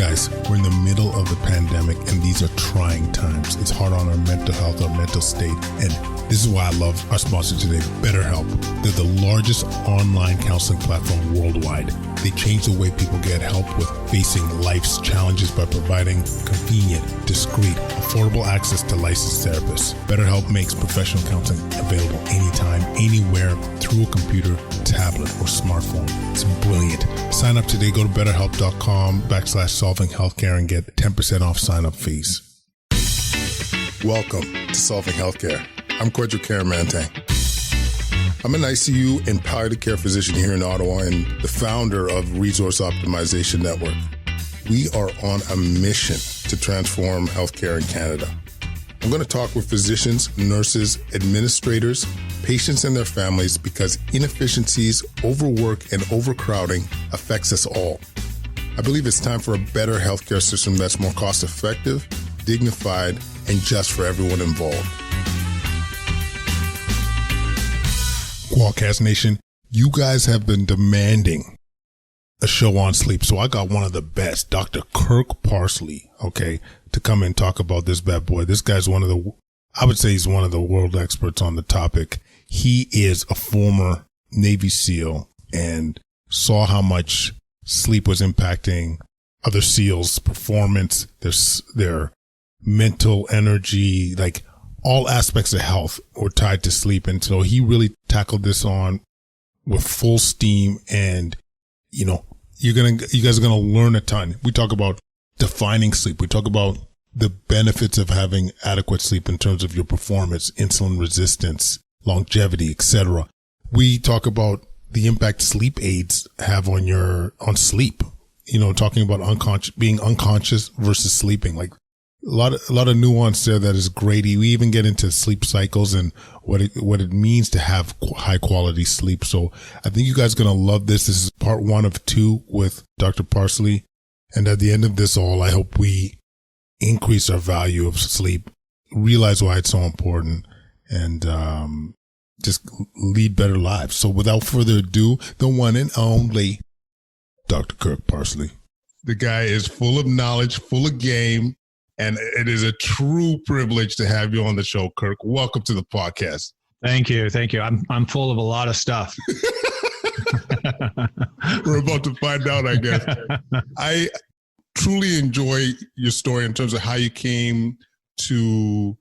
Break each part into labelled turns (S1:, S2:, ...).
S1: Guys, we're in the middle of the pandemic and these are trying times. It's hard on our mental health, our mental state. And this is why I love our sponsor today, BetterHelp. They're the largest online counseling platform worldwide. They change the way people get help with facing life's challenges by providing convenient, discreet, affordable access to licensed therapists. BetterHelp makes professional counseling available anytime, anywhere, through a computer, tablet, or smartphone. It's brilliant. Sign up today. Go to betterhelp.com/solvinghealthcare and get 10% off sign-up fees. Welcome to Solving Healthcare. I'm Kwadwo Kyeremanteng. I'm an ICU and palliative care physician here in Ottawa and the founder of Resource Optimization Network. We are on a mission to transform healthcare in Canada. I'm going to talk with physicians, nurses, administrators, patients and their families because inefficiencies, overwork, and overcrowding affects us all. I believe it's time for a better healthcare system that's more cost-effective, dignified, and just for everyone involved. Qualcast Nation, you guys have been demanding a show on sleep, so I got one of the best, Dr. Kirk Parsley, to come and talk about this bad boy. This guy's I would say he's one of the world experts on the topic. He is a former Navy SEAL and saw how much sleep was impacting other SEALs' performance, their mental energy, like all aspects of health were tied to sleep. And so he really tackled this on with full steam. And, you guys are going to learn a ton. We talk about defining sleep. We talk about the benefits of having adequate sleep in terms of your performance, insulin resistance, longevity, etc. We talk about the impact sleep aids have on sleep, talking about being unconscious versus sleeping, like a lot of nuance there that is great. We even get into sleep cycles and what it means to have high quality sleep. So I think you guys are going to love this. This is part 1 of 2 with Dr. Parsley. And at the end of this all, I hope we increase our value of sleep, realize why it's so important, and just lead better lives. So without further ado, the one and only Dr. Kirk Parsley. The guy is full of knowledge, full of game, and it is a true privilege to have you on the show, Kirk. Welcome to the podcast.
S2: Thank you. I'm full of a lot of stuff.
S1: We're about to find out, I guess. I truly enjoy your story in terms of how you came to,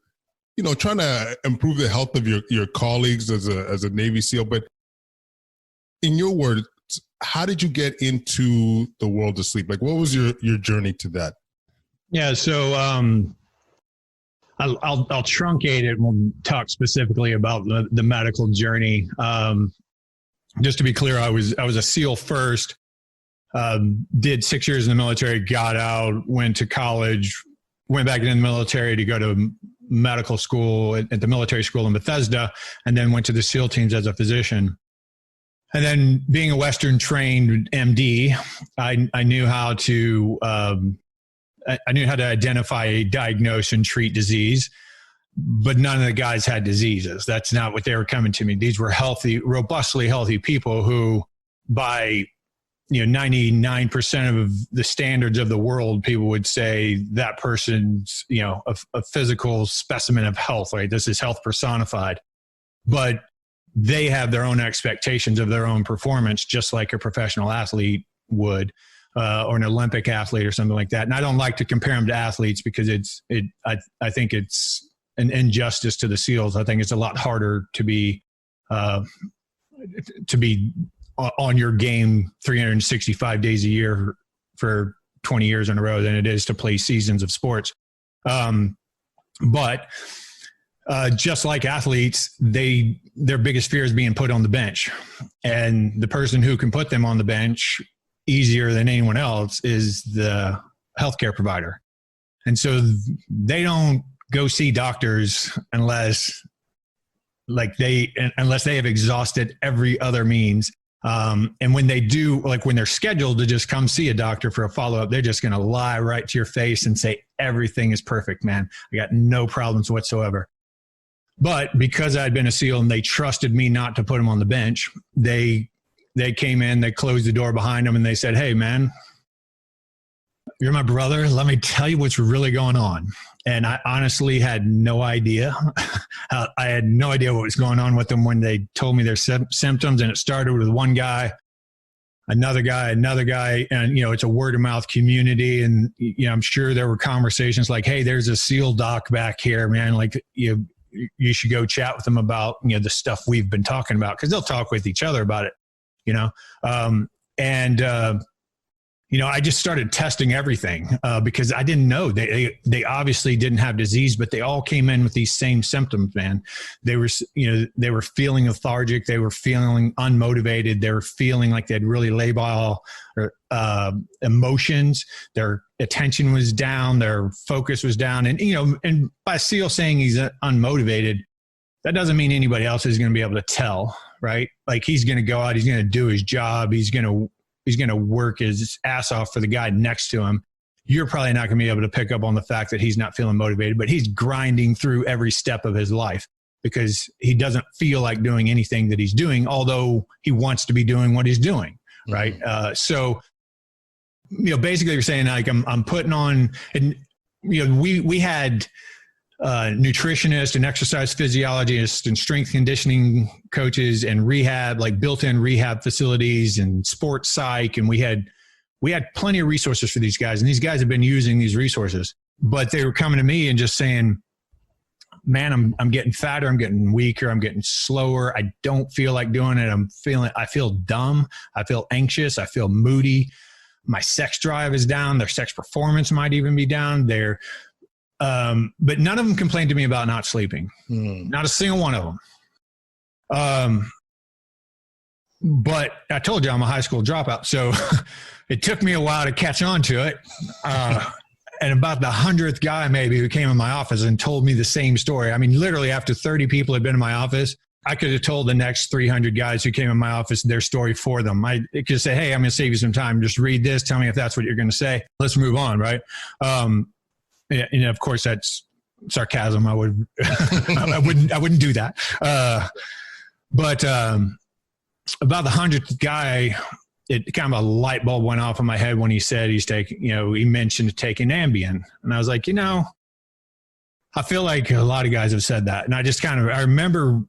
S1: trying to improve the health of your colleagues as a Navy SEAL. But in your words, how did you get into the world of sleep? Like, what was your journey to that?
S2: Yeah, so I'll truncate it and we'll talk specifically about the medical journey. Just to be clear, I was a SEAL first. Did 6 years in the military, got out, went to college, went back into the military to go to medical school at the military school in Bethesda, and then went to the SEAL teams as a physician. And then being a Western trained MD, I knew how to identify, diagnose, and treat disease, but none of the guys had diseases. That's not what they were coming to me. These were healthy, robustly healthy people who by 99% of the standards of the world, people would say that person's, a physical specimen of health, right? This is health personified. But they have their own expectations of their own performance, just like a professional athlete would, or an Olympic athlete or something like that. And I don't like to compare them to athletes because I think it's an injustice to the SEALs. I think it's a lot harder to be on your game 365 days a year for 20 years in a row than it is to play seasons of sports. But just like athletes, their biggest fear is being put on the bench. And the person who can put them on the bench easier than anyone else is the healthcare provider. And so they don't go see doctors unless they have exhausted every other means. And when they do, like when they're scheduled to just come see a doctor for a follow-up, they're just going to lie right to your face and say, everything is perfect, man. I got no problems whatsoever. But because I'd been a SEAL and they trusted me not to put them on the bench, they came in, they closed the door behind them and they said, hey man, you're my brother. Let me tell you what's really going on. And I honestly had no idea. I had no idea what was going on with them when they told me their symptoms. And it started with one guy, another guy. And, it's a word of mouth community. And, I'm sure there were conversations like, hey, there's a SEAL doc back here, man. Like, you should go chat with them about, the stuff we've been talking about, because they'll talk with each other about it, I just started testing everything because I didn't know. They obviously didn't have disease, but they all came in with these same symptoms, man. They were feeling lethargic. They were feeling unmotivated. They were feeling like they had really labile emotions. Their attention was down. Their focus was down. And by SEAL saying he's unmotivated, that doesn't mean anybody else is going to be able to tell, right? Like, he's going to go out, he's going to do his job. He's going to work his ass off for the guy next to him. You're probably not going to be able to pick up on the fact that he's not feeling motivated, but he's grinding through every step of his life because he doesn't feel like doing anything that he's doing, although he wants to be doing what he's doing. Right. So, basically you're saying, like, I'm putting on, and, we had nutritionists and exercise physiologists and strength conditioning coaches and rehab, like built-in rehab facilities and sports psych. And we had plenty of resources for these guys. And these guys have been using these resources, but they were coming to me and just saying, man, I'm getting fatter. I'm getting weaker. I'm getting slower. I don't feel like doing it. I feel dumb. I feel anxious. I feel moody. My sex drive is down. Their sex performance might even be down. But none of them complained to me about not sleeping. Not a single one of them. But I told you I'm a high school dropout, so it took me a while to catch on to it. And about the 100th guy maybe who came in my office and told me the same story. I mean, literally after 30 people had been in my office, I could have told the next 300 guys who came in my office their story for them. I could say, hey, I'm going to save you some time. Just read this. Tell me if that's what you're going to say. Let's move on, right? And of course that's sarcasm. I wouldn't do that. But about the 100th guy, it kind of a light bulb went off in my head when he said he's taking, he mentioned taking Ambien. And I was like, I feel like a lot of guys have said that. And I just I remember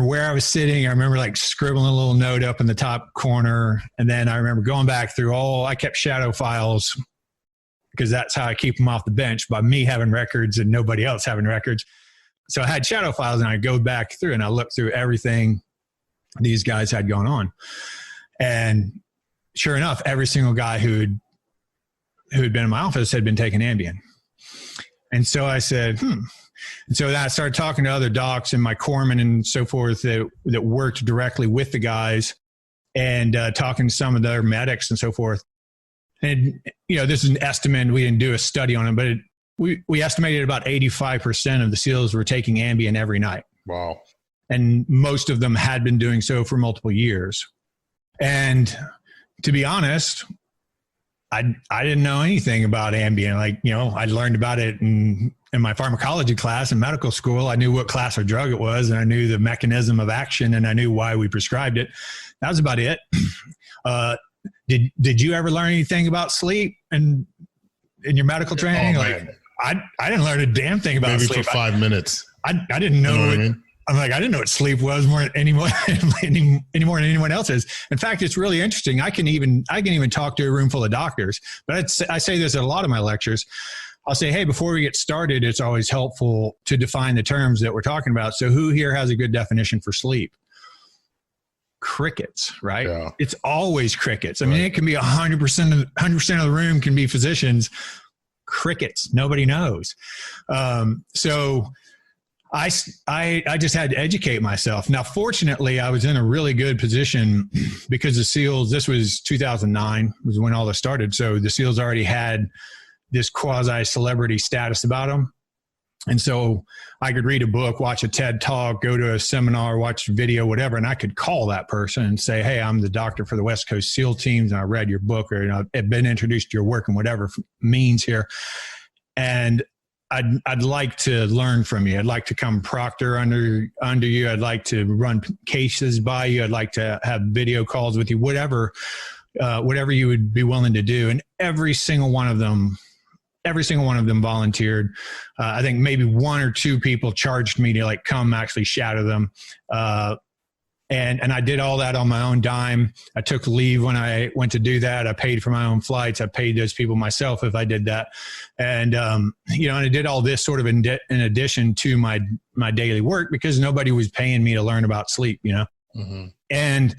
S2: where I was sitting. I remember like scribbling a little note up in the top corner. And then I remember going back through I kept shadow files, because that's how I keep them off the bench, by me having records and nobody else having records. So I had shadow files, and I go back through and I look through everything these guys had going on. And sure enough, every single guy who'd been in my office had been taking Ambien. And so I said, And so then I started talking to other docs and my corpsmen and so forth that worked directly with the guys, and talking to some of their medics and so forth. And, this is an estimate. We didn't do a study on it, but we estimated about 85% of the SEALs were taking Ambien every night.
S1: Wow. And
S2: most of them had been doing so for multiple years. And to be honest, I didn't know anything about Ambien. Like, I learned about it in my pharmacology class in medical school. I knew what class of drug it was, and I knew the mechanism of action, and I knew why we prescribed it. That was about it. Did you ever learn anything about sleep in your medical training? I didn't learn a damn thing about sleep.
S1: Maybe for 5 minutes.
S2: I didn't know.
S1: What I mean?
S2: I'm like, I didn't know what sleep was any more than anyone else is. In fact, it's really interesting. I can even talk to a room full of doctors, but I say this at a lot of my lectures. I'll say, hey, before we get started, it's always helpful to define the terms that we're talking about. So who here has a good definition for sleep? Crickets, right? Yeah. It's always crickets. I mean, it can be 100% of the room can be physicians. Crickets. Nobody knows. So I just had to educate myself. Now, fortunately, I was in a really good position because the SEALs, this was 2009 was when all this started. So the SEALs already had this quasi-celebrity status about them. And so I could read a book, watch a TED Talk, go to a seminar, watch a video, whatever, and I could call that person and say, hey, I'm the doctor for the West Coast SEAL teams, and I read your book, or I've been introduced to your work and whatever means here. And I'd like to learn from you. I'd like to come proctor under you. I'd like to run cases by you. I'd like to have video calls with you, whatever whatever you would be willing to do. And every single one of them volunteered. I think maybe one or two people charged me to like come actually shadow them. And I did all that on my own dime. I took leave when I went to do that. I paid for my own flights. I paid those people myself if I did that. And, and I did all this sort of in addition to my daily work, because nobody was paying me to learn about sleep, Mm-hmm. And,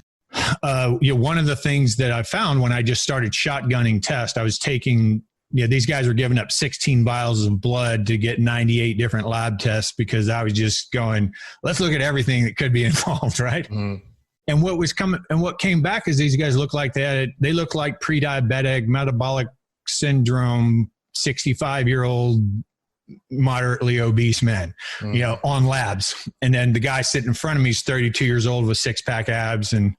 S2: one of the things that I found when I just started shotgunning tests, I was taking, these guys were giving up 16 vials of blood to get 98 different lab tests, because I was just going, let's look at everything that could be involved. Right. Mm. And what came back is these guys look like they look like pre-diabetic, metabolic syndrome, 65-year-old, moderately obese men, on labs. And then the guy sitting in front of me is 32 years old with 6-pack abs and,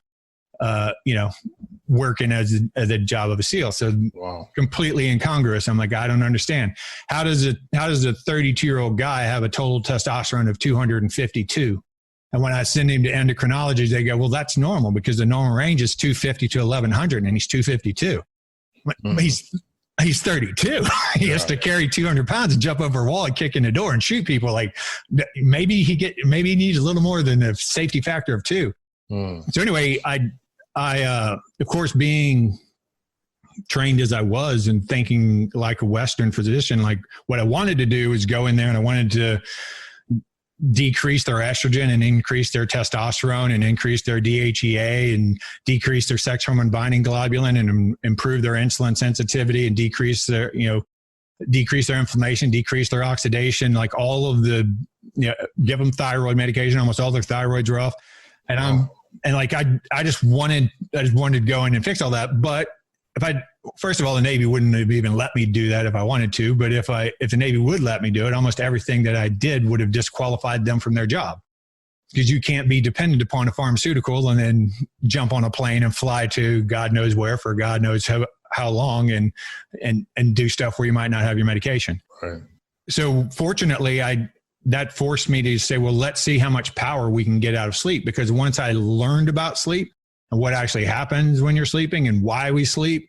S2: working as a job of a SEAL. So wow. Completely incongruous. I'm like, I don't understand. How does a 32-year-old guy have a total testosterone of 252? And when I send him to endocrinology, they go, well, that's normal, because the normal range is 250 to 1100, and he's 252. Mm-hmm. He's 32. He has to carry 200 pounds and jump over a wall and kick in the door and shoot people. Like maybe he needs a little more than a safety factor of 2. Mm. So anyway, I, of course, being trained as I was and thinking like a Western physician, like what I wanted to do was go in there and I wanted to decrease their estrogen and increase their testosterone and increase their DHEA and decrease their sex hormone binding globulin and improve their insulin sensitivity and decrease their inflammation, decrease their oxidation, like all of the, give them thyroid medication. Almost all their thyroids are off. And I just wanted to go in and fix all that. But first of all, the Navy wouldn't have even let me do that if I wanted to. But if the Navy would let me do it, almost everything that I did would have disqualified them from their job, because you can't be dependent upon a pharmaceutical and then jump on a plane and fly to God knows where for God knows how long and do stuff where you might not have your medication. Right. So fortunately, that forced me to say, well, let's see how much power we can get out of sleep. Because once I learned about sleep and what actually happens when you're sleeping and why we sleep,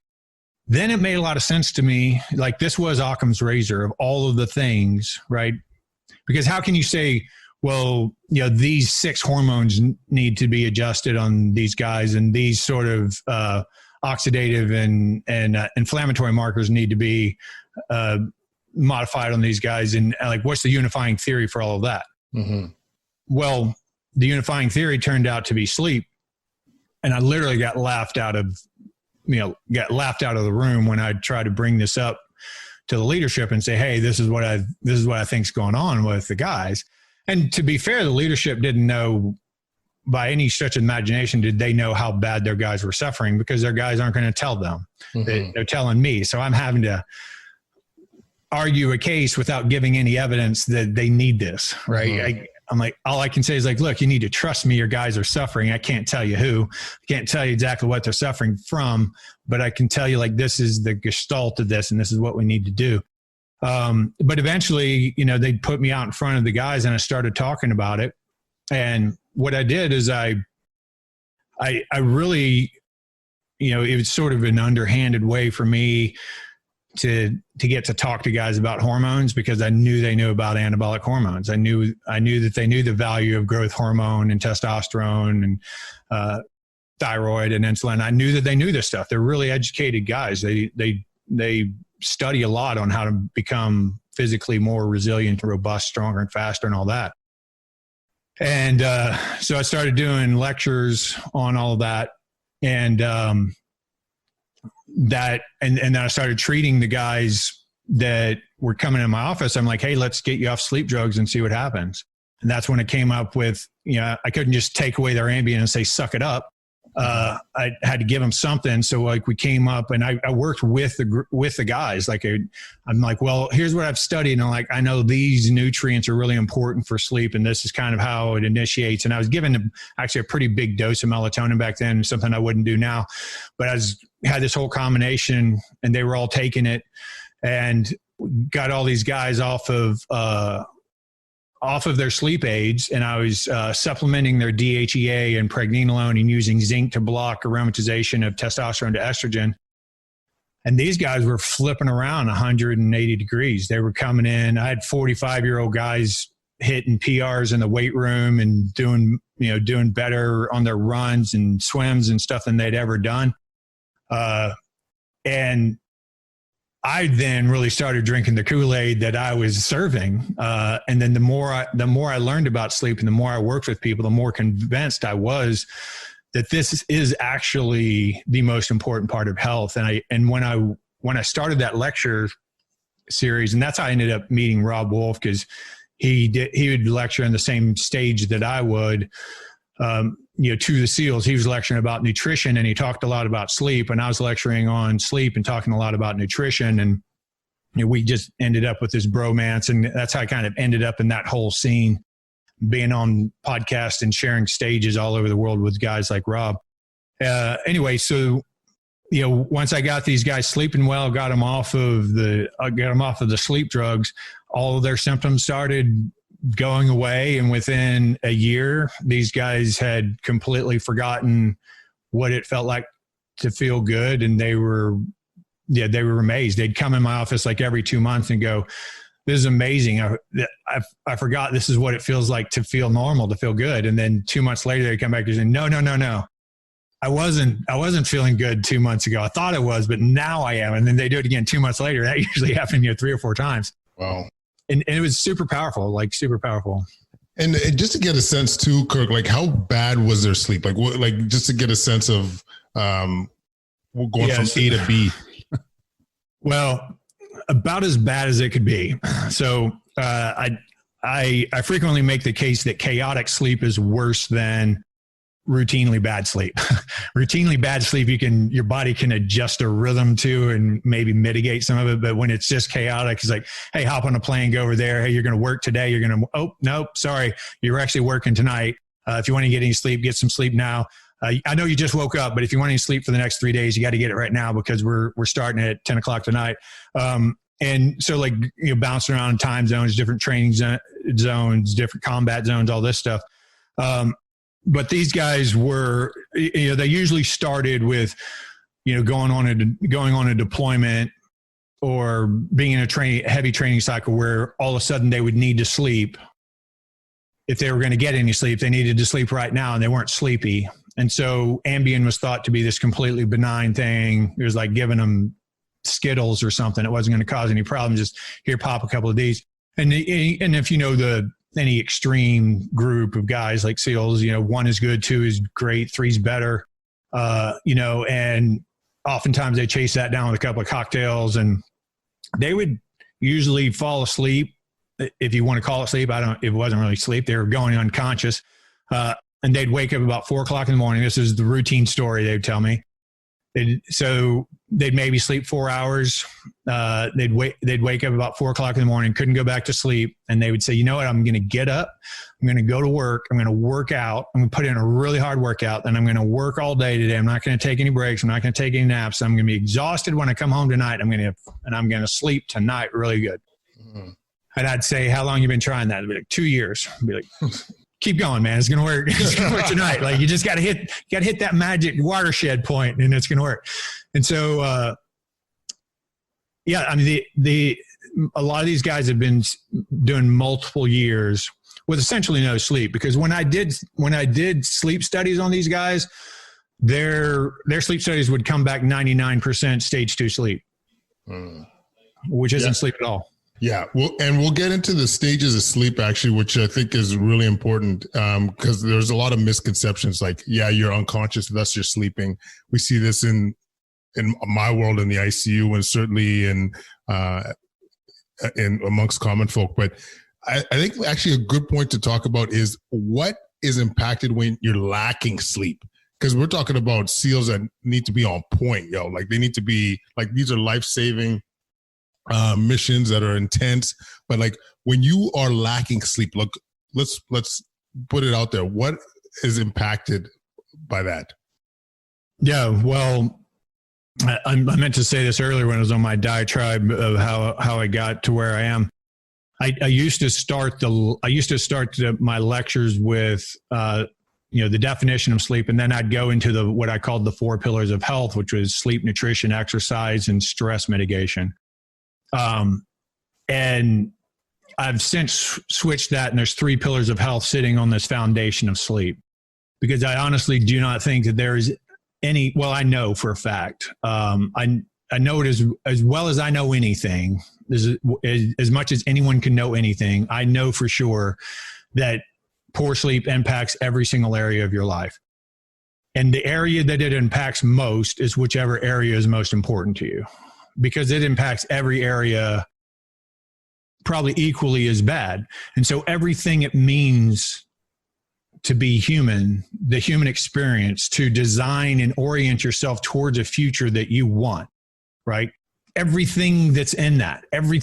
S2: then it made a lot of sense to me. Like this was Occam's razor of all of the things, right? Because how can you say, well, these 6 hormones need to be adjusted on these guys, and these sort of oxidative and inflammatory markers need to be modified on these guys, and like what's the unifying theory for all of that? Mm-hmm. Well, the unifying theory turned out to be sleep, and I literally got laughed out of the room when I tried to bring this up to the leadership and say, hey, this is what I think's going on with the guys. And to be fair, the leadership didn't know by any stretch of imagination did they know how bad their guys were suffering, because their guys aren't going to tell them. Mm-hmm. They're telling me, so I'm having to argue a case without giving any evidence that they need this, right? Mm-hmm. I'm like, all I can say is like, look, you need to trust me. Your guys are suffering. I can't tell you who. I can't tell you exactly what they're suffering from, but I can tell you like, this is the gestalt of this, and this is what we need to do. But eventually, they put me out in front of the guys, and I started talking about it. And what I did is I really, it was sort of an underhanded way for me to get to talk to guys about hormones, because I knew they knew about anabolic hormones. I knew that they knew the value of growth hormone and testosterone and thyroid and insulin. I knew that they knew this stuff. They're really educated guys. They study a lot on how to become physically more resilient, robust, stronger, and faster, and all that. And so I started doing lectures on all of that, and then I started treating the guys that were coming in my office. I'm like, hey, let's get you off sleep drugs and see what happens. And that's when it came up with, I couldn't just take away their Ambien and say, suck it up. I had to give them something. So like we came up, and I worked with the guys. Like I'm like, well, here's what I've studied. And I'm like, I know these nutrients are really important for sleep, and this is kind of how it initiates. And I was given actually a pretty big dose of melatonin back then, something I wouldn't do now, but had this whole combination, and they were all taking it, and got all these guys off of off of their sleep aids, and I was supplementing their DHEA and pregnenolone and using zinc to block aromatization of testosterone to estrogen. And these guys were flipping around 180 degrees. They were coming in. I had 45-year-old guys hitting PRs in the weight room and doing better on their runs and swims and stuff than they'd ever done. And I then really started drinking the Kool-Aid that I was serving. And then the more I learned about sleep and the more I worked with people, the more convinced I was that this is actually the most important part of health. And when I started that lecture series, and that's how I ended up meeting Rob Wolf, because he would lecture in the same stage that I would, to the SEALs. He was lecturing about nutrition, and he talked a lot about sleep, and I was lecturing on sleep and talking a lot about nutrition. And we just ended up with this bromance, and that's how I kind of ended up in that whole scene, being on podcasts and sharing stages all over the world with guys like Rob. Anyway, so once I got these guys sleeping well, got them off of the sleep drugs, all of their symptoms started going away. And within a year, these guys had completely forgotten what it felt like to feel good. And they were amazed. They'd come in my office like every 2 months and go, "This is amazing. I forgot this is what it feels like to feel normal, to feel good." And then 2 months later, they come back and say, no. I wasn't feeling good 2 months ago. I thought I was, but now I am. And then they do it again 2 months later. That usually happened 3 or 4 times.
S1: Wow.
S2: And it was super powerful, super powerful.
S1: And just to get a sense too, Kirk, like how bad was their sleep? Just to get a sense of going from A to B.
S2: Well, about as bad as it could be. So I frequently make the case that chaotic sleep is worse than routinely bad sleep. Routinely bad sleep, your body can adjust a rhythm to and maybe mitigate some of it. But when it's just chaotic, it's like, hey, hop on a plane, go over there. Hey, you're going to work today. Oh, nope, sorry. You're actually working tonight. If you want to get any sleep, get some sleep now. I know you just woke up, but if you want any sleep for the next 3 days, you got to get it right now because we're starting at 10 o'clock tonight. And so bouncing around time zones, different training zones, different combat zones, all this stuff. But these guys were, they usually started with, going on a deployment or being in a heavy training cycle where all of a sudden they would need to sleep. If they were going to get any sleep, they needed to sleep right now, and they weren't sleepy. And so Ambien was thought to be this completely benign thing. It was like giving them Skittles or something. It wasn't going to cause any problems. Just here, pop a couple of these. And if any extreme group of guys like SEALs, 1 is good, 2 is great, 3's better, and oftentimes they chase that down with a couple of cocktails, and they would usually fall asleep. If you want to call it sleep, it wasn't really sleep. They were going unconscious, and they'd wake up about 4 o'clock in the morning. This is the routine story they would tell me. So they'd maybe sleep 4 hours. They'd wake up about 4 o'clock in the morning, couldn't go back to sleep. And they would say, you know what, I'm going to get up. I'm going to go to work. I'm going to work out. I'm going to put in a really hard workout. And I'm going to work all day today. I'm not going to take any breaks. I'm not going to take any naps. I'm going to be exhausted when I come home tonight. I'm going to sleep tonight really good. Mm-hmm. And I'd say, how long you been trying that? It'd be like 2 years. I'd be like, keep going, man. It's going to work. It's going to work tonight. Like, you just got to hit that magic watershed point, and it's going to work. And so, a lot of these guys have been doing multiple years with essentially no sleep, because when I did sleep studies on these guys, their sleep studies would come back 99% stage 2 sleep, which isn't sleep at all.
S1: Yeah. We'll get into the stages of sleep actually, which I think is really important, because there's a lot of misconceptions like, you're unconscious, thus you're sleeping. We see this in my world in the ICU, and certainly in amongst common folk. But I think actually a good point to talk about is what is impacted when you're lacking sleep. Because we're talking about SEALs that need to be on point, like they need to be like, these are life-saving missions that are intense, but like when you are lacking sleep, look, let's put it out there. What is impacted by that?
S2: Yeah, well, I meant to say this earlier when I was on my diatribe of how I got to where I am. I used to start my lectures with, the definition of sleep. And then I'd go into what I called the 4 pillars of health, which was sleep, nutrition, exercise, and stress mitigation. And I've since switched that, and there's 3 pillars of health sitting on this foundation of sleep, because I honestly do not think that there is any, well, I know for a fact, I know it as well as I know anything, as much as anyone can know anything. I know for sure that poor sleep impacts every single area of your life. And the area that it impacts most is whichever area is most important to you, because it impacts every area probably equally as bad. And so everything it means to be human, the human experience, to design and orient yourself towards a future that you want, right? Everything that's in that, every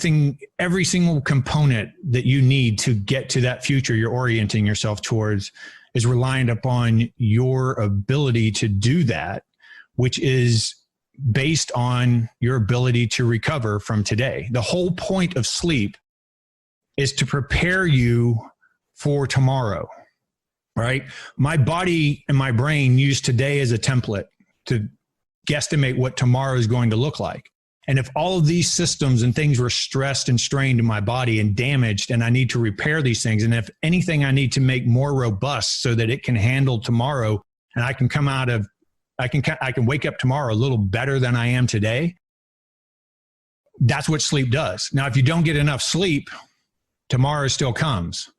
S2: single component that you need to get to that future you're orienting yourself towards is reliant upon your ability to do that, which is based on your ability to recover from today. The whole point of sleep is to prepare you for tomorrow, right? My body and my brain use today as a template to guesstimate what tomorrow is going to look like. And if all of these systems and things were stressed and strained in my body and damaged, and I need to repair these things, and if anything, I need to make more robust so that it can handle tomorrow, and I can wake up tomorrow a little better than I am today. That's what sleep does. Now, if you don't get enough sleep, tomorrow still comes.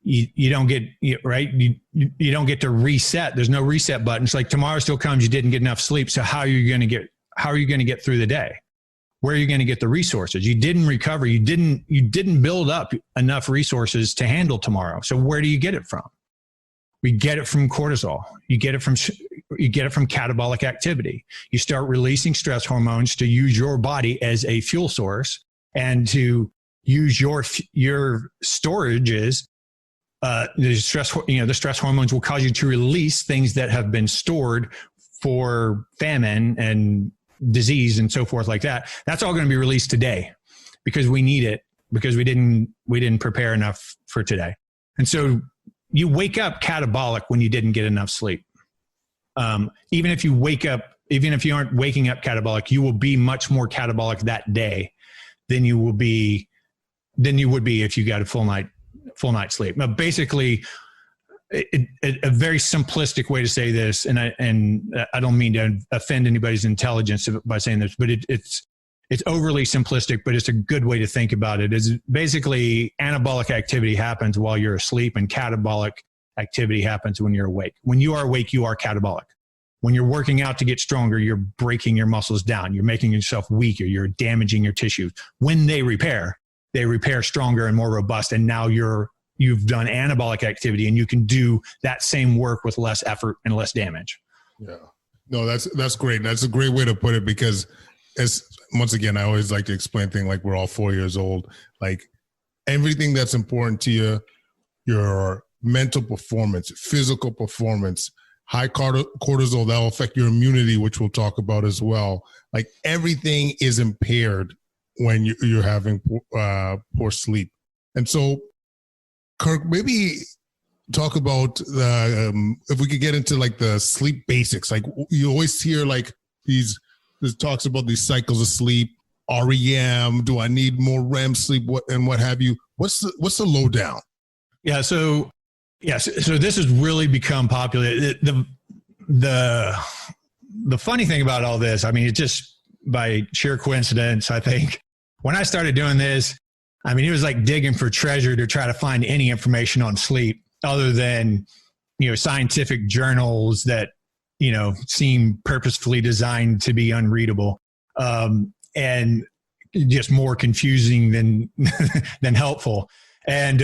S2: You don't get, right? You don't get to reset. There's no reset button. It's like tomorrow still comes. You didn't get enough sleep. So how are you going to get through the day? Where are you going to get the resources? You didn't recover. You didn't build up enough resources to handle tomorrow. So where do you get it from? We get it from cortisol. You get it from catabolic activity. You start releasing stress hormones to use your body as a fuel source and to use your storages. The stress hormones will cause you to release things that have been stored for famine and disease and so forth like that. That's all going to be released today because we need it, because we didn't prepare enough for today. And so you wake up catabolic when you didn't get enough sleep. Even if you aren't waking up catabolic, you will be much more catabolic that day than you would be if you got a full night's sleep. Now, basically, a very simplistic way to say this, and I don't mean to offend anybody's intelligence by saying this, but it's overly simplistic, but it's a good way to think about it. Is basically anabolic activity happens while you're asleep, and catabolic activity happens when you're awake. When you are awake, you are catabolic. When you're working out to get stronger, you're breaking your muscles down. You're making yourself weaker. You're damaging your tissues. When they repair stronger and more robust, and now you've done anabolic activity, and you can do that same work with less effort and less damage.
S1: Yeah. No, that's great. That's a great way to put it, because once again, I always like to explain things like we're all 4 years old. Like everything that's important to you, your mental performance, physical performance, high cortisol, that will affect your immunity, which we'll talk about as well. Like everything is impaired when you're having poor sleep. And so, Kirk, maybe talk about if we could get into like the sleep basics. Like you always hear like this talks about these cycles of sleep, REM. Do I need more REM sleep? What have you? What's the lowdown?
S2: Yeah. So this has really become popular. The funny thing about all this, I mean, it's just by sheer coincidence, I think when I started doing this, I mean, it was like digging for treasure to try to find any information on sleep other than, scientific journals that, seem purposefully designed to be unreadable, and just more confusing than helpful. And,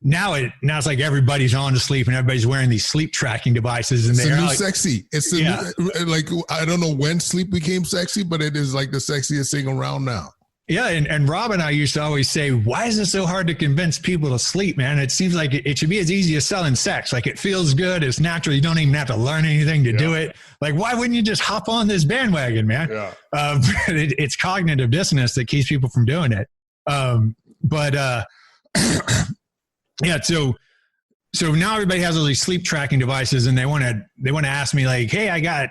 S2: now it's like everybody's on to sleep and everybody's wearing these sleep tracking devices, and they're like,
S1: sexy. It's like, I don't know when sleep became sexy, but it is like the sexiest thing around now.
S2: Yeah. And Rob and I used to always say, why is it so hard to convince people to sleep, man? It seems like it should be as easy as selling sex. Like it feels good. It's natural. You don't even have to learn anything to do it. Like, why wouldn't you just hop on this bandwagon, man? Yeah. It's cognitive dissonance that keeps people from doing it. But yeah, so now everybody has all these sleep tracking devices, and they want to ask me like, hey, I got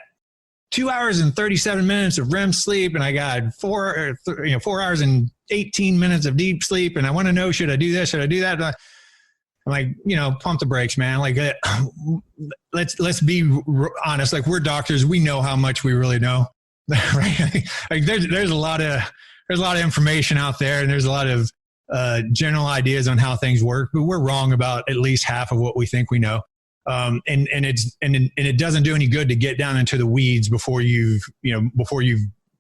S2: 2 hours and 37 minutes of REM sleep, and I got 4 hours and 18 minutes of deep sleep, and I want to know, should I do this? Should I do that? I'm like, pump the brakes, man. Like, let's be honest. Like, we're doctors. We know how much we really know, right? Like, there's a lot of information out there, and there's a lot of general ideas on how things work, but we're wrong about at least half of what we think we know. And it doesn't do any good to get down into the weeds before you've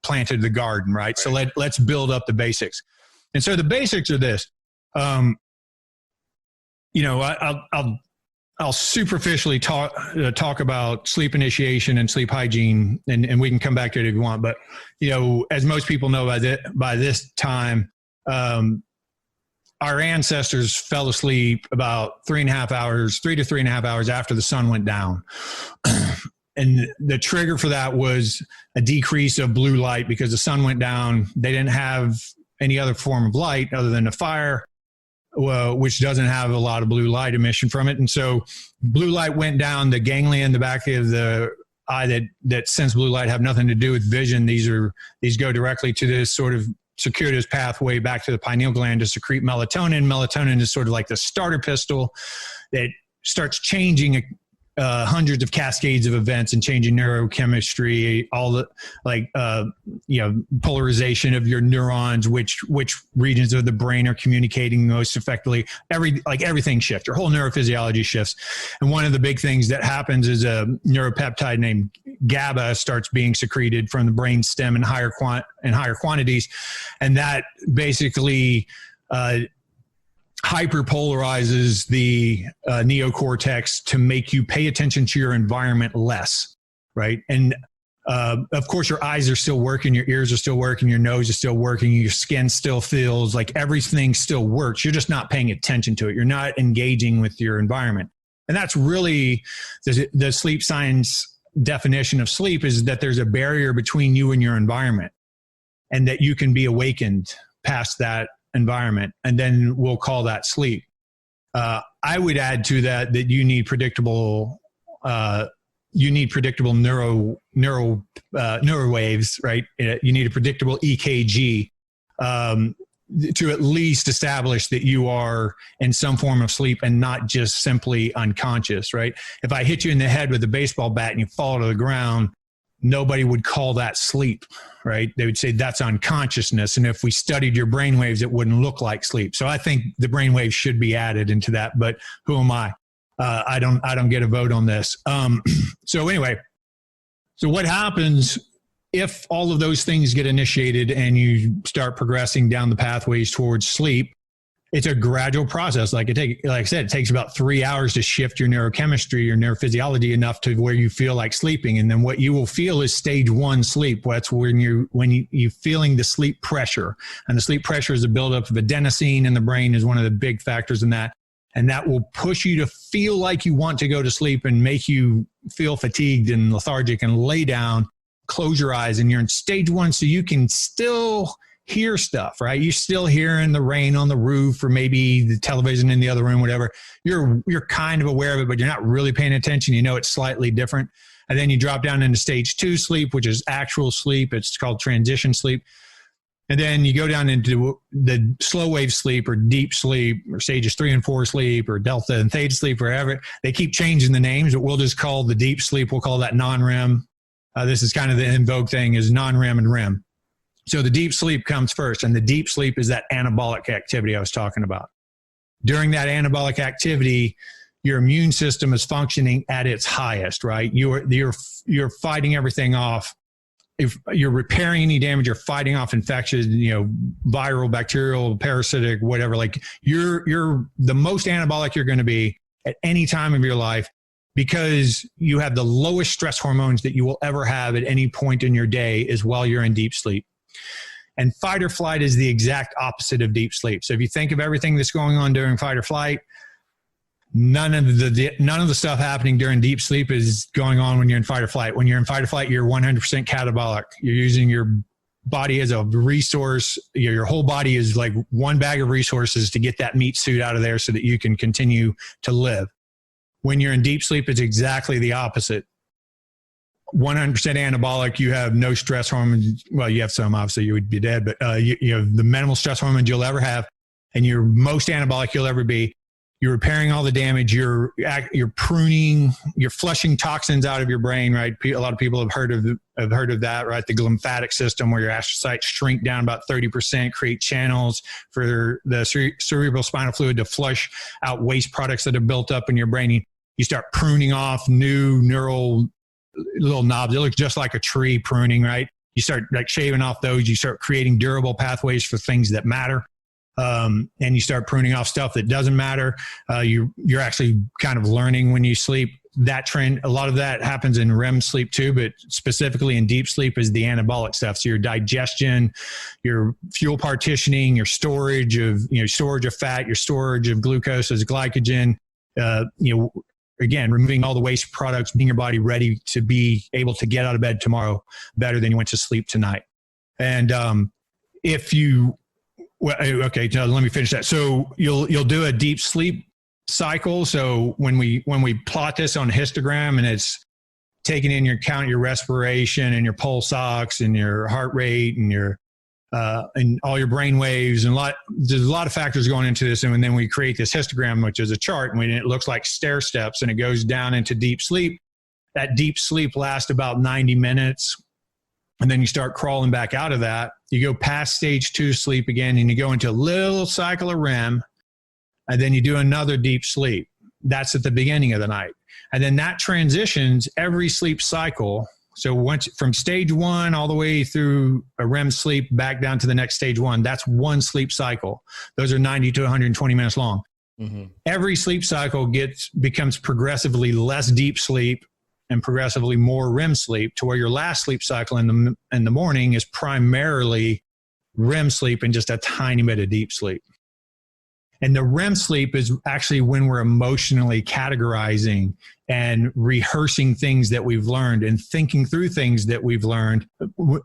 S2: planted the garden, right? So let's build up the basics. And so the basics are this. I'll superficially talk about sleep initiation and sleep hygiene, and we can come back to it if you want. But as most people know by this time, our ancestors fell asleep about 3 to 3.5 hours after the sun went down. And the trigger for that was a decrease of blue light because the sun went down. They didn't have any other form of light other than a fire, which doesn't have a lot of blue light emission from it. And so blue light went down. The ganglia in the back of the eye that sense blue light have nothing to do with vision. These go directly to this sort of circuitous pathway back to the pineal gland to secrete melatonin. Melatonin is sort of like the starter pistol that starts changing hundreds of cascades of events and changing neurochemistry, all the polarization of your neurons, which regions of the brain are communicating most effectively. Everything shifts. Your whole neurophysiology shifts. And one of the big things that happens is a neuropeptide named GABA starts being secreted from the brain stem in higher quantities, and that basically hyperpolarizes the neocortex to make you pay attention to your environment less, right? And of course, your eyes are still working, your ears are still working, your nose is still working, your skin still feels like everything still works. You're just not paying attention to it. You're not engaging with your environment. And that's really the sleep science definition of sleep, is that there's a barrier between you and your environment, and that you can be awakened past that environment, and then we'll call that sleep. I would add to that you need predictable neuro waves, right? You need a predictable EKG to at least establish that you are in some form of sleep and not just simply unconscious, right? If I hit you in the head with a baseball bat and you fall to the ground, nobody would call that sleep, right? They would say that's unconsciousness. And if we studied your brainwaves, it wouldn't look like sleep. So I think the brainwaves should be added into that, but who am I? I don't get a vote on this. So anyway, so what happens if all of those things get initiated and you start progressing down the pathways towards sleep? It's a gradual process. Like I said, it takes about 3 hours to shift your neurochemistry, your neurophysiology enough to where you feel like sleeping. And then what you will feel is stage 1 sleep. That's when you're feeling the sleep pressure. And the sleep pressure is a buildup of adenosine in the brain, is one of the big factors in that. And that will push you to feel like you want to go to sleep and make you feel fatigued and lethargic and lay down, close your eyes, and you're in stage 1, so you can still hear stuff, right? You're still hearing the rain on the roof, or maybe the television in the other room, whatever. You're kind of aware of it, but you're not really paying attention. You know it's slightly different. And then you drop down into stage 2 sleep, which is actual sleep. It's called transition sleep. And then you go down into the slow wave sleep, or deep sleep, or stages 3 and 4 sleep, or delta and theta sleep, wherever. They keep changing the names, but we'll just call the deep sleep, we'll call that non-REM. This is kind of the in vogue thing, is non-REM and REM. So the deep sleep comes first, and the deep sleep is that anabolic activity I was talking about. During that anabolic activity, your immune system is functioning at its highest, right? You're fighting everything off. If you're repairing any damage, you're fighting off infections, viral, bacterial, parasitic, whatever. Like you're the most anabolic you're going to be at any time of your life, because you have the lowest stress hormones that you will ever have at any point in your day is while you're in deep sleep. And fight or flight is the exact opposite of deep sleep. So if you think of everything that's going on during fight or flight, none of the stuff happening during deep sleep is going on when you're in fight or flight. When you're in fight or flight, you're 100% catabolic. You're using your body as a resource. Your whole body is like one bag of resources to get that meat suit out of there so that you can continue to live. When you're in deep sleep, it's exactly the opposite. 100% anabolic, you have no stress hormones. Well, you have some, obviously you would be dead, but you have the minimal stress hormones you'll ever have, and you're most anabolic you'll ever be. You're repairing all the damage. You're pruning. You're flushing toxins out of your brain. Right. A lot of people have heard of that. Right. The lymphatic system, where your astrocytes shrink down about 30%, create channels for the cerebral spinal fluid to flush out waste products that are built up in your brain. You start pruning off new neural little knobs. It looks just like a tree pruning. Right. You start like shaving off those. You start creating durable pathways for things that matter. And you start pruning off stuff that doesn't matter. You're actually kind of learning when you sleep. That trend, a lot of that happens in REM sleep too, but specifically in deep sleep is the anabolic stuff. So your digestion, your fuel partitioning, your storage of fat, your storage of glucose as glycogen, again, removing all the waste products, getting your body ready to be able to get out of bed tomorrow better than you went to sleep tonight. And well, okay, now let me finish that. So you'll do a deep sleep cycle. So when we plot this on a histogram, and it's taking into account your respiration and your pulse ox and your heart rate and your and all your brain waves, and there's a lot of factors going into this. And then we create this histogram, which is a chart, and it looks like stair steps, and it goes down into deep sleep. That deep sleep lasts about 90 minutes. And then you start crawling back out of that. You go past stage 2 sleep again, and you go into a little cycle of REM, and then you do another deep sleep. That's at the beginning of the night. And then that transitions every sleep cycle. So once from stage 1 all the way through a REM sleep back down to the next stage 1, that's one sleep cycle. Those are 90 to 120 minutes long. Mm-hmm. Every sleep cycle becomes progressively less deep sleep and progressively more REM sleep, to where your last sleep cycle in the morning is primarily REM sleep and just a tiny bit of deep sleep. And the REM sleep is actually when we're emotionally categorizing and rehearsing things that we've learned and thinking through things that we've learned.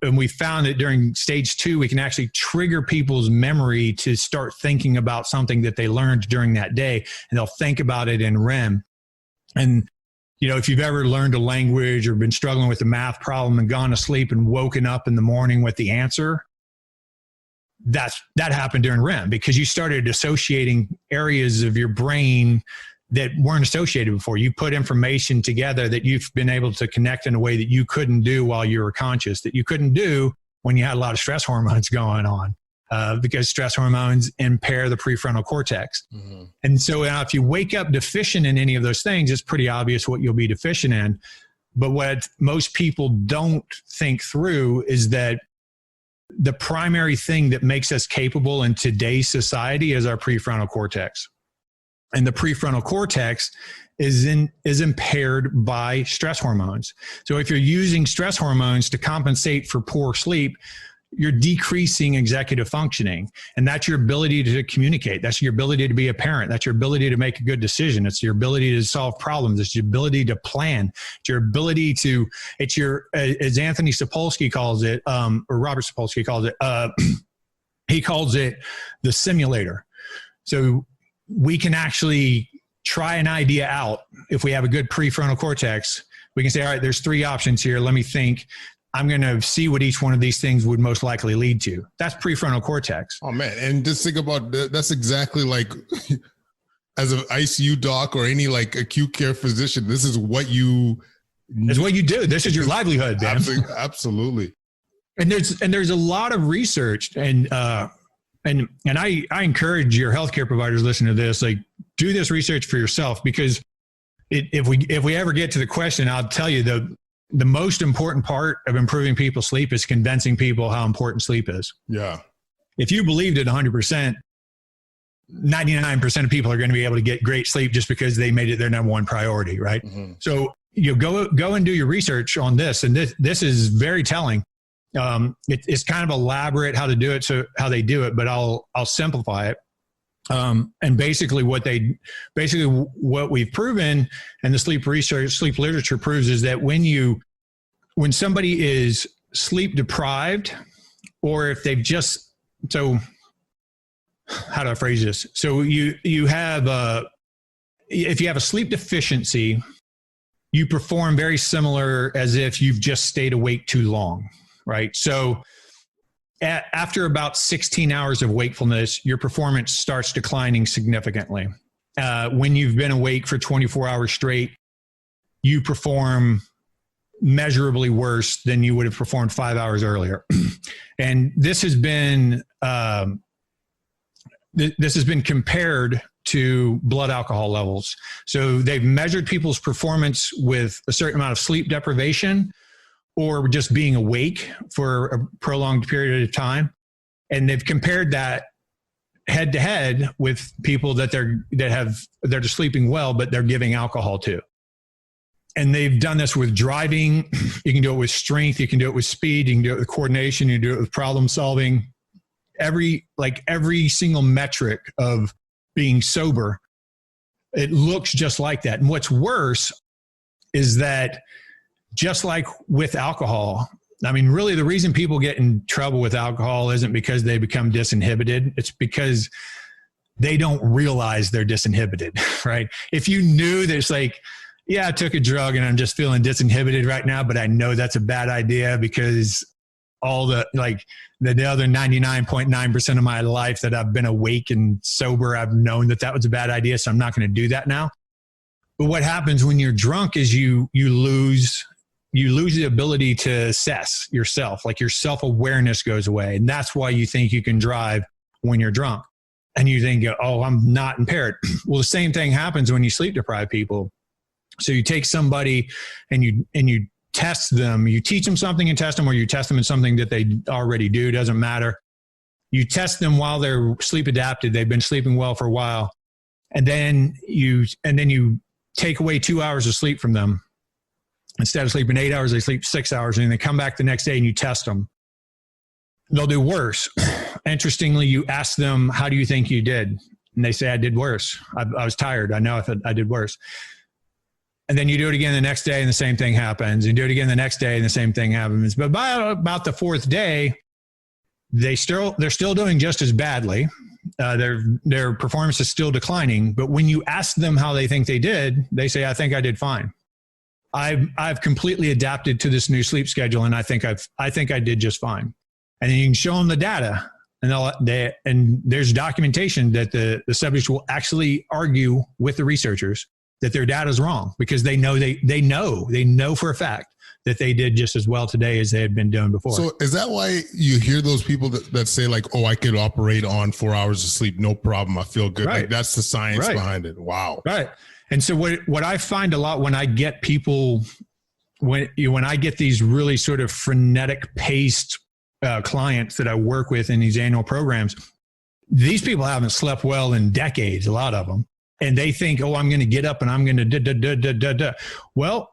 S2: And we found that during stage 2, we can actually trigger people's memory to start thinking about something that they learned during that day, and they'll think about it in REM. And if you've ever learned a language or been struggling with a math problem and gone to sleep and woken up in the morning with the answer, that happened during REM, because you started associating areas of your brain that weren't associated before. You put information together that you've been able to connect in a way that you couldn't do while you were conscious, that you couldn't do when you had a lot of stress hormones going on. Because stress hormones impair the prefrontal cortex. Mm-hmm. And so if you wake up deficient in any of those things, it's pretty obvious what you'll be deficient in. But what most people don't think through is that the primary thing that makes us capable in today's society is our prefrontal cortex. And the prefrontal cortex is impaired by stress hormones. So if you're using stress hormones to compensate for poor sleep, you're decreasing executive functioning. And that's your ability to communicate. That's your ability to be a parent. That's your ability to make a good decision. It's your ability to solve problems. It's your ability to plan. It's your ability to, as Anthony Sapolsky calls it, or Robert Sapolsky calls it, he calls it the simulator. So we can actually try an idea out. If we have a good prefrontal cortex, we can say, all right, there's 3 options here. Let me think. I'm going to see what each one of these things would most likely lead to. That's prefrontal cortex.
S1: Oh man. And just think about that's exactly like as an ICU doc or any like acute care physician, this is what you do. This is your livelihood, man. Absolutely.
S2: And there's a lot of research and I encourage your healthcare providers listening to this, like do this research for yourself, because if we ever get to the question, I'll tell you the most important part of improving people's sleep is convincing people how important sleep is.
S1: Yeah.
S2: If you believed it 100%, 99% of people are going to be able to get great sleep just because they made it their number one priority, right? Mm-hmm. So you go and do your research on this, and this is very telling. It's kind of elaborate how to do it, so how they do it, but I'll simplify it. And basically what we've proven, and the sleep literature proves, is that when somebody is sleep deprived or if they've just, so how do I phrase this? So you have if you have a sleep deficiency, you perform very similar as if you've just stayed awake too long, right? So after about 16 hours of wakefulness, your performance starts declining significantly. When you've been awake for 24 hours straight, you perform measurably worse than you would have performed 5 hours earlier. And this has been compared to blood alcohol levels. So they've measured people's performance with a certain amount of sleep deprivation or just being awake for a prolonged period of time. And they've compared that head to head with people that they're sleeping well, but they're giving alcohol to. And they've done this with driving. You can do it with strength. You can do it with speed. You can do it with coordination. You can do it with problem solving. Every single metric of being sober, it looks just like that. And what's worse is that just like with alcohol, I mean, really the reason people get in trouble with alcohol isn't because they become disinhibited. It's because they don't realize they're disinhibited, right? If you knew there's like, yeah, I took a drug and I'm just feeling disinhibited right now, but I know that's a bad idea because all the other 99.9% of my life that I've been awake and sober, I've known that was a bad idea. So I'm not going to do that now. But what happens when you're drunk is you lose the ability to assess yourself. Like your self-awareness goes away. And that's why you think you can drive when you're drunk. And you think, oh, I'm not impaired. Well, the same thing happens when you sleep deprive people. So you take somebody and you test them, you teach them something and test them, or you test them in something that they already do, doesn't matter. You test them while they're sleep adapted. They've been sleeping well for a while. And then you take away 2 hours of sleep from them. Instead of sleeping 8 hours, they sleep 6 hours, and they come back the next day and you test them. They'll do worse. Interestingly, you ask them, how do you think you did? And they say, I did worse. I was tired. I know I did worse. And then you do it again the next day and the same thing happens. You do it again the next day and the same thing happens. But by about the fourth day, they're still doing just as badly. Their performance is still declining. But when you ask them how they think they did, they say, I think I did fine. I've completely adapted to this new sleep schedule, and I think I did just fine. And then you can show them the data, and there's documentation that the subjects will actually argue with the researchers that their data is wrong because they know for a fact that they did just as well today as they had been doing before. So
S1: is that why you hear those people that say like, oh, I could operate on 4 hours of sleep, no problem, I feel good.
S2: Right.
S1: Like that's the science behind it. Wow.
S2: Right. And so what I find a lot when I get people, when I get these really sort of frenetic paced clients that I work with in these annual programs, these people haven't slept well in decades, a lot of them. And they think, oh, I'm going to get up and I'm going to Well,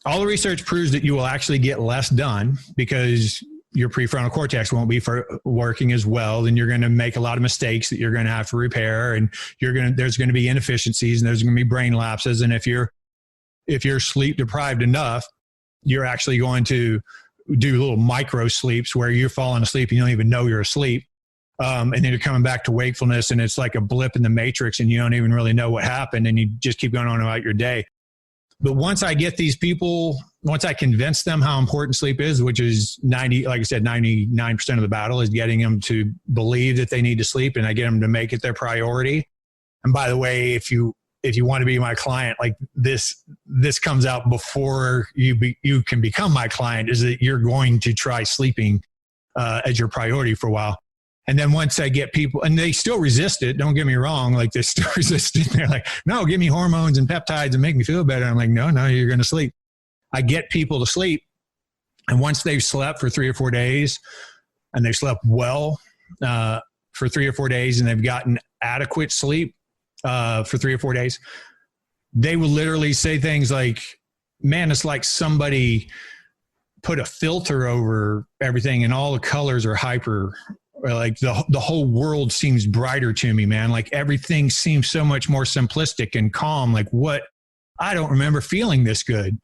S2: all the research proves that you will actually get less done because your prefrontal cortex won't be working as well. And you're going to make a lot of mistakes that you're going to have to repair. And there's going to be inefficiencies and there's going to be brain lapses. And if you're sleep deprived enough, you're actually going to do little micro sleeps where you're falling asleep and you don't even know you're asleep. And then you're coming back to wakefulness and it's like a blip in the matrix and you don't even really know what happened and you just keep going on about your day. But once I get these people, once I convince them how important sleep is, which is 99% of the battle is getting them to believe that they need to sleep, and I get them to make it their priority. And by the way, if you want to be my client, like this comes out before you can become my client, is that you're going to try sleeping as your priority for a while. And then once I get people, and they still resist it, don't get me wrong, like they still resist it. They're like, no, give me hormones and peptides and make me feel better. I'm like, no, you're going to sleep. I get people to sleep. And once they've slept for 3 or 4 days and they've slept well for 3 or 4 days and they've gotten adequate sleep for 3 or 4 days, they will literally say things like, man, it's like somebody put a filter over everything and all the colors are hyper. Like the whole world seems brighter to me, man. Like everything seems so much more simplistic and calm. Like I don't remember feeling this good.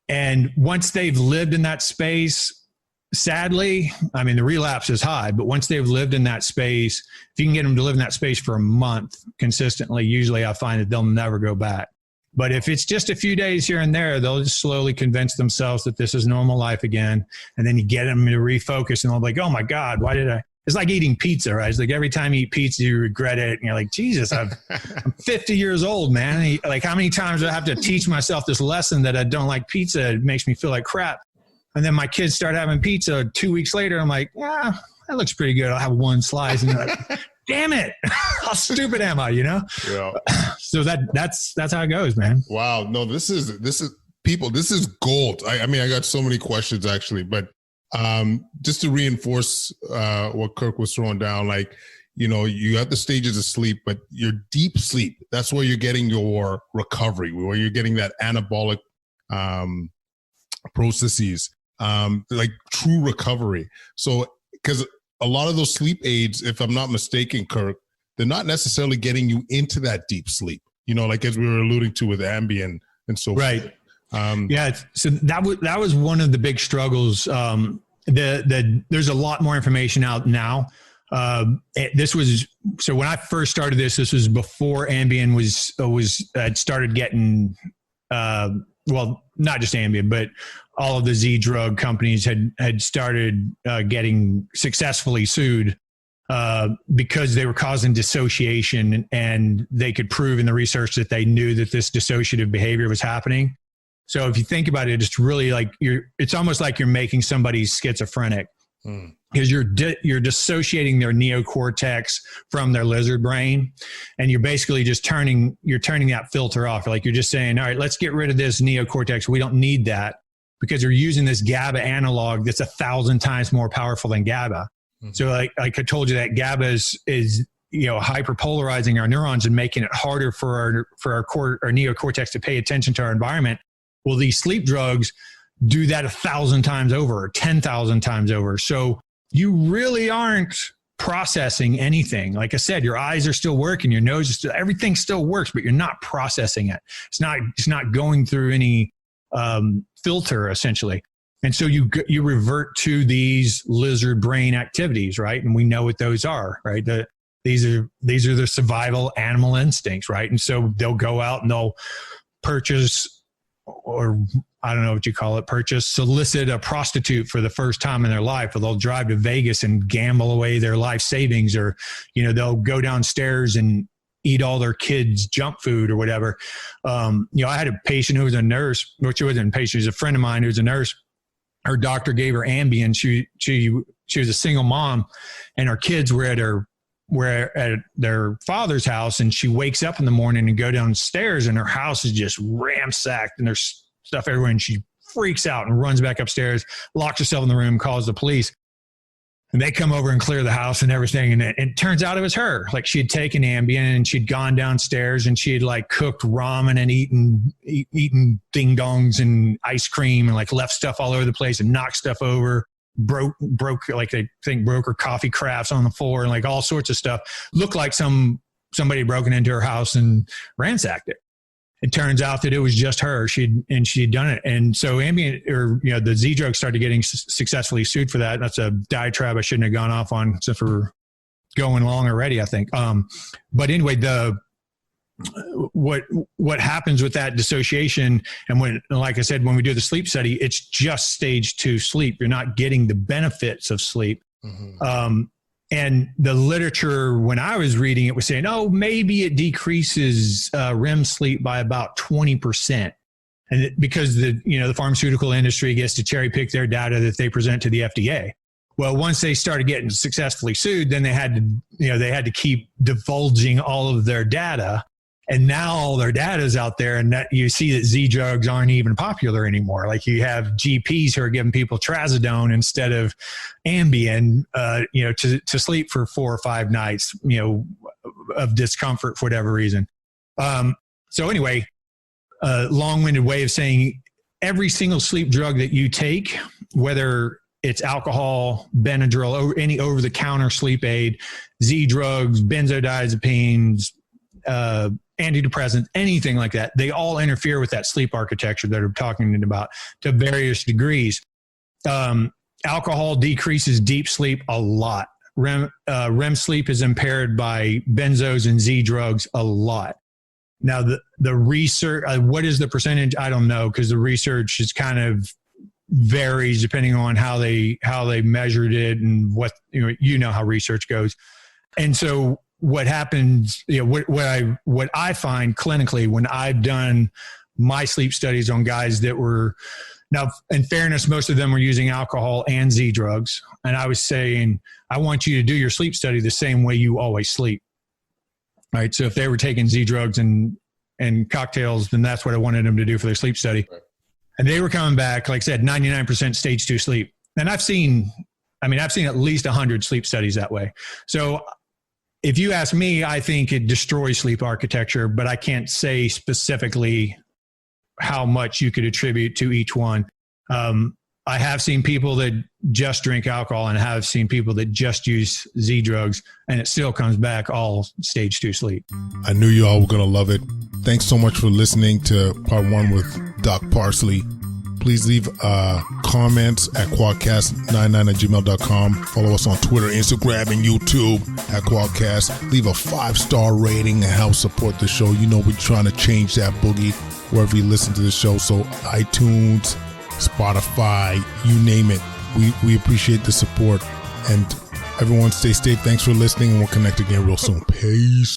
S2: And once they've lived in that space sadly, I mean, the relapse is high, but once they've lived in that space, if you can get them to live in that space for a month consistently, usually I find that they'll never go back. But if it's just a few days here and there, they'll just slowly convince themselves that this is normal life again. And then you get them to refocus and they'll be like, oh my God, why did I? It's like eating pizza, right? It's like every time you eat pizza, you regret it. And you're like, Jesus, I'm 50 years old, man. Like, how many times do I have to teach myself this lesson that I don't like pizza? It makes me feel like crap. And then my kids start having pizza 2 weeks later. I'm like, yeah, that looks pretty good. I'll have one slice. And they're like, damn it. How stupid am I, you know? Yeah. So that's how it goes, man.
S1: Wow. No, this is people, this is gold. I mean, I got so many questions actually, but just to reinforce what Kirk was throwing down, like, you know, you have the stages of sleep, but your deep sleep, that's where you're getting your recovery, where you're getting that anabolic processes, like true recovery. So, because a lot of those sleep aids, if I'm not mistaken, Kirk, they're not necessarily getting you into that deep sleep, you know, like as we were alluding to with Ambien and so forth.
S2: Right. Yeah. So that was one of the big struggles. There's a lot more information out now. So when I first started this was before Ambien had started getting, well, not just Ambien, but all of the Z drug companies had started getting successfully sued because they were causing dissociation, and they could prove in the research that they knew that this dissociative behavior was happening. So if you think about it, it's really like it's almost like you're making somebody schizophrenic because you're dissociating their neocortex from their lizard brain. And you're basically just turning that filter off. Like you're just saying, all right, let's get rid of this neocortex. We don't need that, because you're using this GABA analog that's 1,000 times more powerful than GABA. Mm-hmm. So like I told you that GABA is you know, hyperpolarizing our neurons and making it harder for our neocortex to pay attention to our environment. Well, these sleep drugs do that 1,000 times over, or 10,000 times over. So you really aren't processing anything. Like I said, your eyes are still working, your nose is still, everything still works, but you're not processing it. It's not going through any filter, essentially. And so you revert to these lizard brain activities, right? And we know what those are, right? These are the survival animal instincts, right? And so they'll go out and they'll purchase, or I don't know what you call it, solicit a prostitute for the first time in their life, or they'll drive to Vegas and gamble away their life savings, or, you know, they'll go downstairs and eat all their kids' junk food or whatever. You know, I had a patient who was a nurse, which she wasn't a patient, she was a friend of mine who was a nurse. Her doctor gave her Ambien. She was a single mom, and her kids were at their father's house, and she wakes up in the morning and go downstairs, and her house is just ramsacked and there's stuff everywhere, and she freaks out and runs back upstairs, locks herself in the room, calls the police, and they come over and clear the house and everything. And it turns out it was her. Like, she had taken Ambien and she'd gone downstairs and she had like cooked ramen and eaten ding dongs and ice cream and like left stuff all over the place and knocked stuff over. Broke like they think broke her coffee crafts on the floor and like all sorts of stuff. Looked like somebody had broken into her house and ransacked it. It turns out that it was just her. She'd done it. And so Ambien, or, you know, the Z drug started getting successfully sued for that. That's a diatribe I shouldn't have gone off on, since we're going long already, I think. But anyway, what happens with that dissociation, and when, like I said, when we do the sleep study, it's just stage 2 sleep. You're not getting the benefits of sleep. Mm-hmm. And the literature, when I was reading it, was saying, oh, maybe it decreases REM sleep by about 20%. And because the pharmaceutical industry gets to cherry pick their data that they present to the FDA. Well, once they started getting successfully sued, then they had to keep divulging all of their data. And now all their data is out there, and that you see that Z drugs aren't even popular anymore. Like, you have GPs who are giving people trazodone instead of Ambien, to sleep for 4 or 5 nights, of discomfort for whatever reason. So anyway, long-winded way of saying, every single sleep drug that you take, whether it's alcohol, Benadryl, or any over-the-counter sleep aid, Z drugs, benzodiazepines, antidepressants, anything like that, they all interfere with that sleep architecture that I'm talking about to various degrees. And Alcohol decreases deep sleep a lot. REM sleep is impaired by benzos and Z drugs a lot. Now, the research, what is the percentage? I don't know, because the research is kind of varies depending on how they measured it and what, you know how research goes. And so what happens, what I find clinically when I've done my sleep studies on guys that were, now in fairness, most of them were using alcohol and Z drugs. And I was saying, I want you to do your sleep study the same way you always sleep. Right. So if they were taking Z drugs and cocktails, then that's what I wanted them to do for their sleep study. Right. And they were coming back, like I said, 99% stage 2 sleep. And I've seen at least 100 sleep studies that way. So if you ask me, I think it destroys sleep architecture, but I can't say specifically how much you could attribute to each one. I have seen people that just drink alcohol and have seen people that just use Z drugs, and it still comes back all stage 2 sleep.
S1: I knew you all were going to love it. Thanks so much for listening to part 1 with Doc Parsley. Please leave comments at quadcast99@gmail.com. Follow us on Twitter, Instagram, and YouTube at Quadcast. Leave a 5-star rating and help support the show. You know we're trying to change that boogie wherever you listen to the show. So iTunes, Spotify, you name it. We appreciate the support. And everyone stay safe. Thanks for listening, and we'll connect again real soon. Peace.